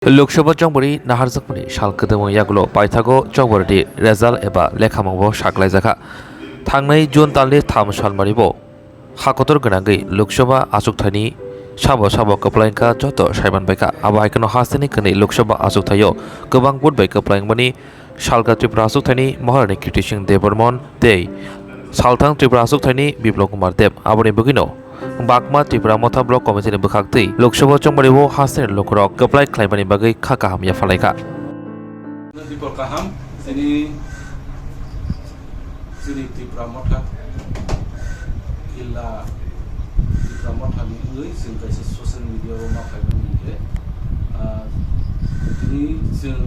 Lok Sabha चंबरी नाहारजकमनि सालकदों यागुलो पाइथागो चंबरदि result एबा लेखामांबो साग्लायजाखा थांनाय जुन दाननि 3 सालमारिबो हाखतर गोनांगै लोकसभा आसुकथायनि साबो कप्लायंका जत साइबानबायका आबाहायखनो हास्तेनि कनै लोकसभा आसुकथायो गोबां बुटबाय कप्लायंमनि सालगा त्रिपुरा आसुकथायनि महारानी कीर्तिसिं देबबर्मन तै सालथां त्रिपुरा आसुकथायनि बिप्लब कुमार देब आबनि बगिनो बागमा त्रिपुरा मथा ब्लक कमिटिनि बखागतै लोकसभा चंबरिबो हास्तेनि लोकरक कप्लाय खालामनायनि बागै खाकाहाम याफालायका People kaham sini Tripura Motha illa Tripura Motha ni ui sing kaisa social media o ma khai ni ke ni sing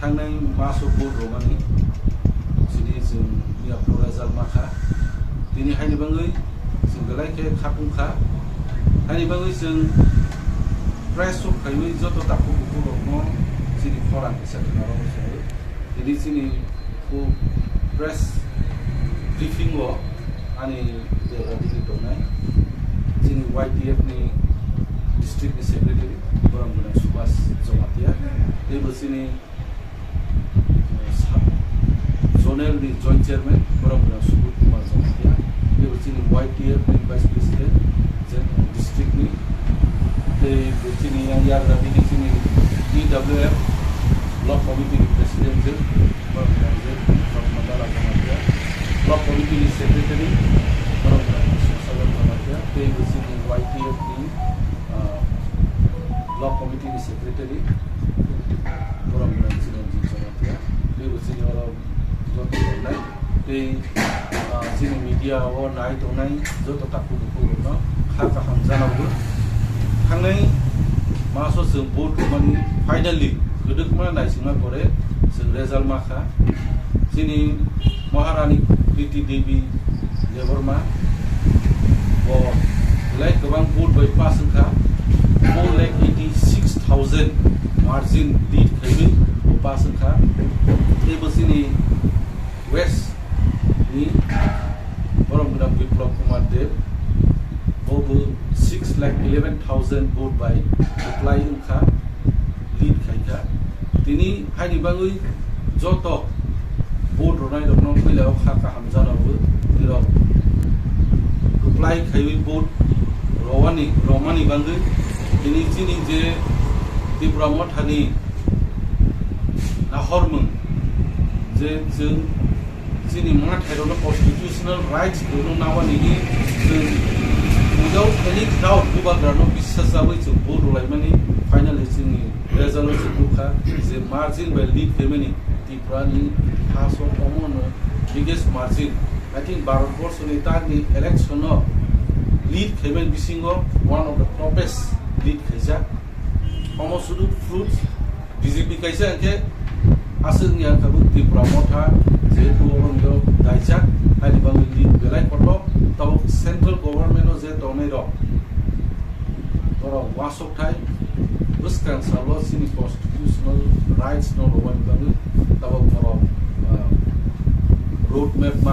thangnai maso board romani sini sing ni apura zal makha tini haini bangai sing galai ke khapungkha haini bangai sing press of khai joto tapu ko mo sini foran ke sakna ro so ini sini ko press briefing wo ani de radili to nai sini YTF ni district secretary Boranguna Subhas Jomatia de sini zonal ni joint chairman Boranguna Subut Kumar Jomatia de sini YTF ni vice president district ni de sini yang yar radili sini DWF block committee president block committee secretary YTF block committee secretary media or night or night joto tapu no khaka hamjana bu thangnai maso sing board mani finally gedek mana naisingma kore sing result makha sini Maharani Kriti Devi Deborma wo like gabang board by pasangka 4,86,000 margin lead khaimi wo pasangka ebo sini west ni Boranguna Biplab Kumar Dev wo 6,11,000 vote by apply ka lead khaika tini haini bangui joto board ronai dok non pilao khaka hamjana bu diro apply khai board romani bangui tini chini je Tripura Mothani nahormung je jeng chini ma thairo constitutional rights dono nawani ni without any doubt bubagrano biswas jabai chu board rolai mani finally chini resolution bukha je margin by lead femini Tripura ni has of common biggest margin I think Bharatborsh ni tani election no lead femen bisingo one of the toppest lead khaisa almost sudu fruits BJP kaisa ke asung yang kabu Tripura Motha je to ongo daijak ani bang lead belai koto tabo central government o je tomai ro toro wasok thai buskan salo sini constitutional rights no one bang tabo road map